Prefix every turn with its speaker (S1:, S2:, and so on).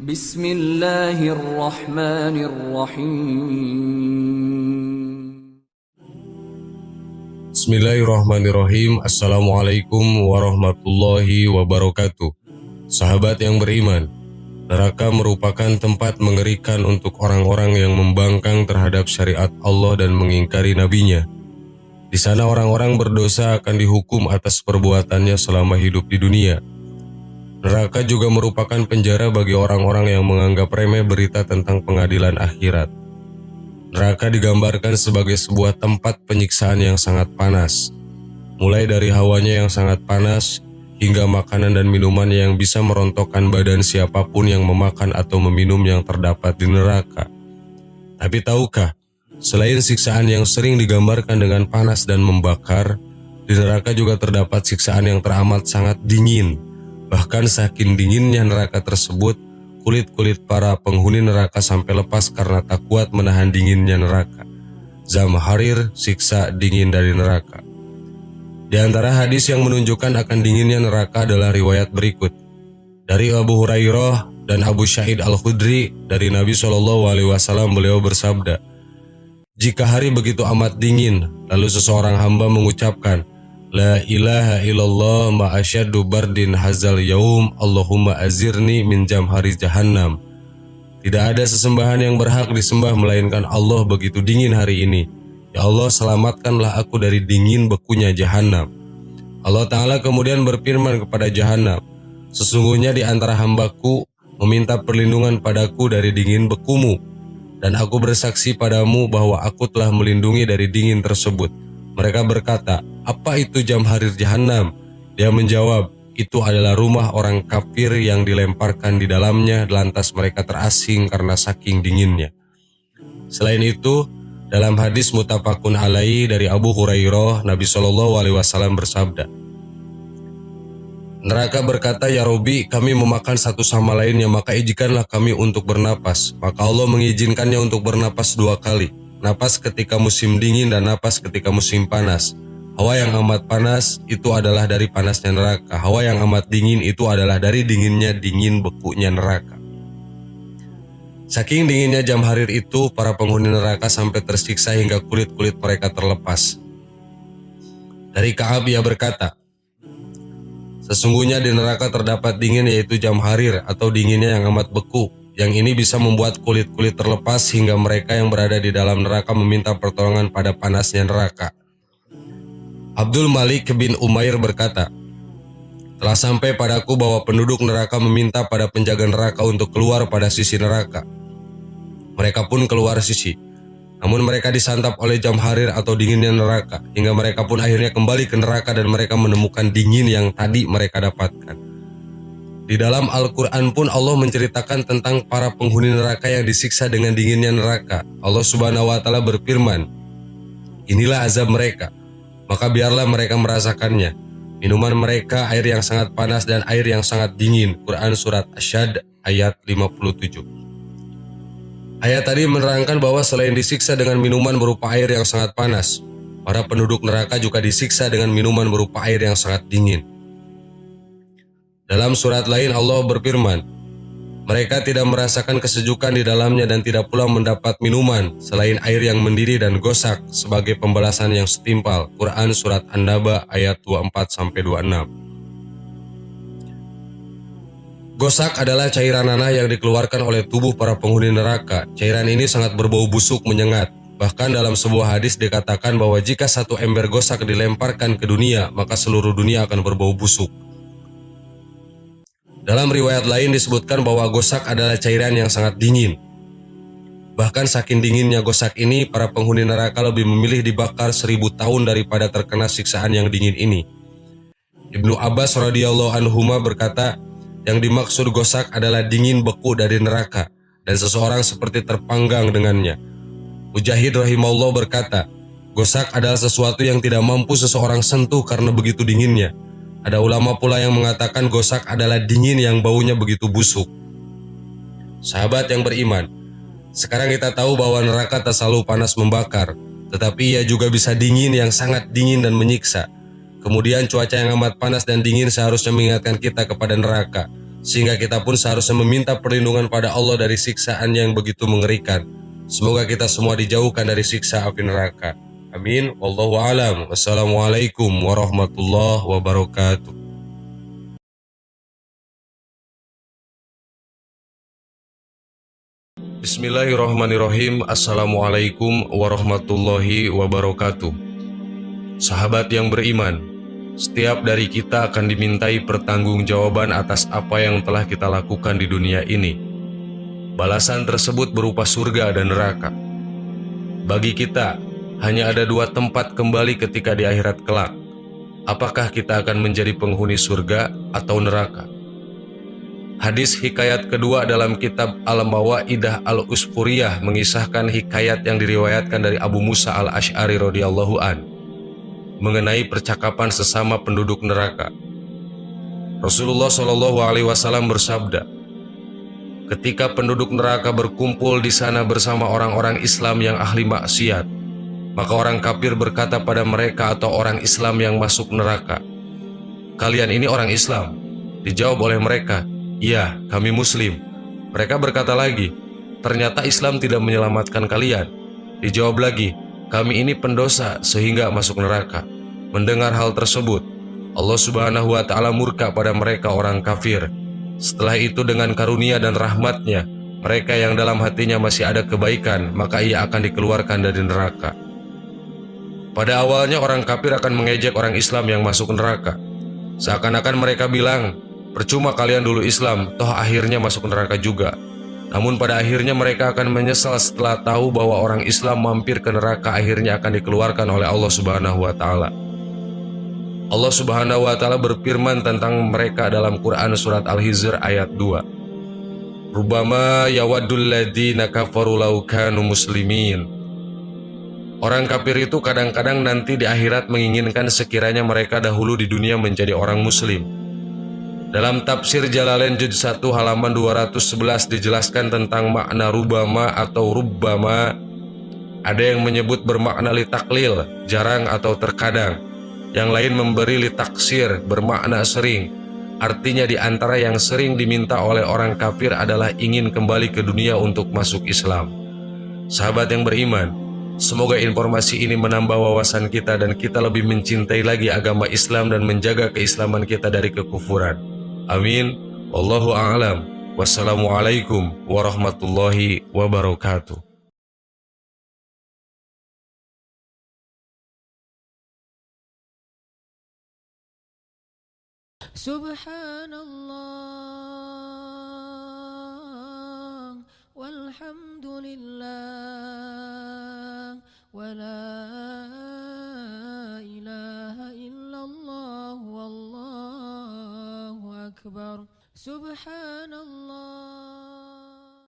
S1: Bismillahirrahmanirrahim.
S2: Bismillahirrahmanirrahim. Assalamualaikum warahmatullahi wabarakatuh. Sahabat yang beriman, neraka merupakan tempat mengerikan untuk orang-orang yang membangkang terhadap syariat Allah dan mengingkari nabinya. Di sana orang-orang berdosa akan dihukum atas perbuatannya selama hidup di dunia. Neraka juga merupakan penjara bagi orang-orang yang menganggap remeh berita tentang pengadilan akhirat. Neraka digambarkan sebagai sebuah tempat penyiksaan yang sangat panas. Mulai dari hawanya yang sangat panas, hingga makanan dan minuman yang bisa merontokkan badan siapapun yang memakan atau meminum yang terdapat di neraka. Tapi tahukah, selain siksaan yang sering digambarkan dengan panas dan membakar, di neraka juga terdapat siksaan yang teramat sangat dingin. Bahkan saking dinginnya neraka tersebut, kulit-kulit para penghuni neraka sampai lepas karena tak kuat menahan dinginnya neraka. Zamharir, siksa dingin dari neraka. Di antara hadis yang menunjukkan akan dinginnya neraka adalah riwayat berikut. Dari Abu Hurairah dan Abu Sa'id Al-Khudri dari Nabi SAW, beliau bersabda, "Jika hari begitu amat dingin, lalu seseorang hamba mengucapkan, La ilaha illallah ma'asyadu bardin hazal yaum, Allahumma azirni min jamhari jahannam." Tidak ada sesembahan yang berhak disembah melainkan Allah begitu dingin hari ini. Ya Allah, selamatkanlah aku dari dingin bekunya jahannam. Allah Ta'ala kemudian berfirman kepada jahannam, "Sesungguhnya di antara hambaku meminta perlindungan padaku dari dingin bekumu, dan aku bersaksi padamu bahwa aku telah melindungi dari dingin tersebut." Mereka berkata, "Apa itu jamharir jahannam?" Dia menjawab, "Itu adalah rumah orang kafir yang dilemparkan di dalamnya, lantas mereka terasing karena saking dinginnya." Selain itu, dalam hadis muttafaqun alaihi dari Abu Hurairah, Nabi SAW bersabda, "Neraka berkata, ya Robi, kami memakan satu sama lainnya, maka izinkanlah kami untuk bernapas." Maka Allah mengizinkannya untuk bernapas 2 kali. Napas ketika musim dingin dan napas ketika musim panas. Hawa yang amat panas itu adalah dari panasnya neraka. Hawa yang amat dingin itu adalah dari dinginnya dingin bekunya neraka. Saking dinginnya jamharir itu, para penghuni neraka sampai tersiksa hingga kulit-kulit mereka terlepas. Dari Ka'ab ia berkata, "Sesungguhnya di neraka terdapat dingin yaitu jamharir atau dinginnya yang amat beku. Yang ini bisa membuat kulit-kulit terlepas hingga mereka yang berada di dalam neraka meminta pertolongan pada panasnya neraka." Abdul Malik bin Umair berkata, "Telah sampai padaku bahwa penduduk neraka meminta pada penjaga neraka untuk keluar pada sisi neraka. Mereka pun keluar sisi. Namun mereka disantap oleh jamharir atau dinginnya neraka, hingga mereka pun akhirnya kembali ke neraka dan mereka menemukan dingin yang tadi mereka dapatkan." Di dalam Al-Quran pun Allah menceritakan tentang para penghuni neraka yang disiksa dengan dinginnya neraka. Allah Subhanahu wa Ta'ala berfirman, "Inilah azab mereka, maka biarlah mereka merasakannya. Minuman mereka air yang sangat panas dan air yang sangat dingin." Quran Surat Asyad ayat 57. Ayat tadi menerangkan bahwa selain disiksa dengan minuman berupa air yang sangat panas, para penduduk neraka juga disiksa dengan minuman berupa air yang sangat dingin. Dalam surat lain Allah berfirman, "Mereka tidak merasakan kesejukan di dalamnya dan tidak pula mendapat minuman selain air yang mendidih dan gosak sebagai pembalasan yang setimpal." Quran Surat An-Naba ayat 24-26. Gosak adalah cairan nanah yang dikeluarkan oleh tubuh para penghuni neraka. Cairan ini sangat berbau busuk menyengat. Bahkan dalam sebuah hadis dikatakan bahwa jika satu ember gosak dilemparkan ke dunia, maka seluruh dunia akan berbau busuk. Dalam riwayat lain disebutkan bahwa gosak adalah cairan yang sangat dingin. Bahkan saking dinginnya gosak ini, para penghuni neraka lebih memilih dibakar 1000 tahun daripada terkena siksaan yang dingin ini. Ibnu Abbas radhiyallahu anhuma berkata, yang dimaksud gosak adalah dingin beku dari neraka, dan seseorang seperti terpanggang dengannya. Mujahid rahimahullah berkata, gosak adalah sesuatu yang tidak mampu seseorang sentuh karena begitu dinginnya. Ada ulama pula yang mengatakan gosak adalah dingin yang baunya begitu busuk. Sahabat yang beriman, sekarang kita tahu bahwa neraka tak selalu panas membakar, tetapi ia juga bisa dingin yang sangat dingin dan menyiksa. Kemudian cuaca yang amat panas dan dingin seharusnya mengingatkan kita kepada neraka. sehingga kita pun seharusnya meminta perlindungan pada Allah dari siksaan yang begitu mengerikan. Semoga kita semua dijauhkan dari siksa api neraka. Amin. Wallahu a'lam. Wassalamualaikum warahmatullahi wabarakatuh. Bismillahirrahmanirrahim. Assalamualaikum warahmatullahi wabarakatuh. Sahabat yang beriman, setiap dari kita akan dimintai pertanggungjawaban atas apa yang telah kita lakukan di dunia ini. Balasan tersebut berupa surga dan neraka. Bagi kita, hanya ada dua tempat kembali ketika di akhirat kelak. Apakah kita akan menjadi penghuni surga atau neraka? Hadis hikayat kedua dalam kitab Al-Mawaidah Al-Usfuriyah mengisahkan hikayat yang diriwayatkan dari Abu Musa Al-Asy'ari radhiyallahu an mengenai percakapan sesama penduduk neraka. Rasulullah Shallallahu alaihi wasallam bersabda, ketika penduduk neraka berkumpul di sana bersama orang-orang Islam yang ahli maksiat, maka orang kafir berkata pada mereka atau orang Islam yang masuk neraka, "Kalian ini orang Islam?" Dijawab oleh mereka, "Iya, kami Muslim." Mereka berkata lagi, "Ternyata Islam tidak menyelamatkan kalian." Dijawab lagi, "Kami ini pendosa sehingga masuk neraka." Mendengar hal tersebut, Allah Subhanahu wa Ta'ala murka pada mereka orang kafir. Setelah itu dengan karunia dan rahmatnya, mereka yang dalam hatinya masih ada kebaikan, maka ia akan dikeluarkan dari neraka. Pada awalnya orang kafir akan mengejek orang Islam yang masuk neraka. Seakan-akan mereka bilang, "Percuma kalian dulu Islam, toh akhirnya masuk neraka juga." Namun pada akhirnya mereka akan menyesal setelah tahu bahwa orang Islam mampir ke neraka akhirnya akan dikeluarkan oleh Allah Subhanahu wa Ta'ala. Allah Subhanahu wa Ta'ala berfirman tentang mereka dalam Quran surat Al-Hijr ayat 2. Rubbama yawaddul ladzina kafaru law kanu muslimin. Orang kafir itu kadang-kadang nanti di akhirat menginginkan sekiranya mereka dahulu di dunia menjadi orang muslim. Dalam tafsir Jalalain juz 1 halaman 211 dijelaskan tentang makna rubbama atau rubbama. Ada yang menyebut bermakna litaklil, jarang atau terkadang. Yang lain memberi litaksir, bermakna sering. Artinya di antara yang sering diminta oleh orang kafir adalah ingin kembali ke dunia untuk masuk Islam. Sahabat yang beriman, semoga informasi ini menambah wawasan kita dan kita lebih mencintai lagi agama Islam dan menjaga keislaman kita dari kekufuran. Amin. Wallahu a'lam. Wassalamualaikum warahmatullahi wabarakatuh.
S1: Subhanallah walhamdulillah wa la ilaha illallah wallahu akbar. Subhanallah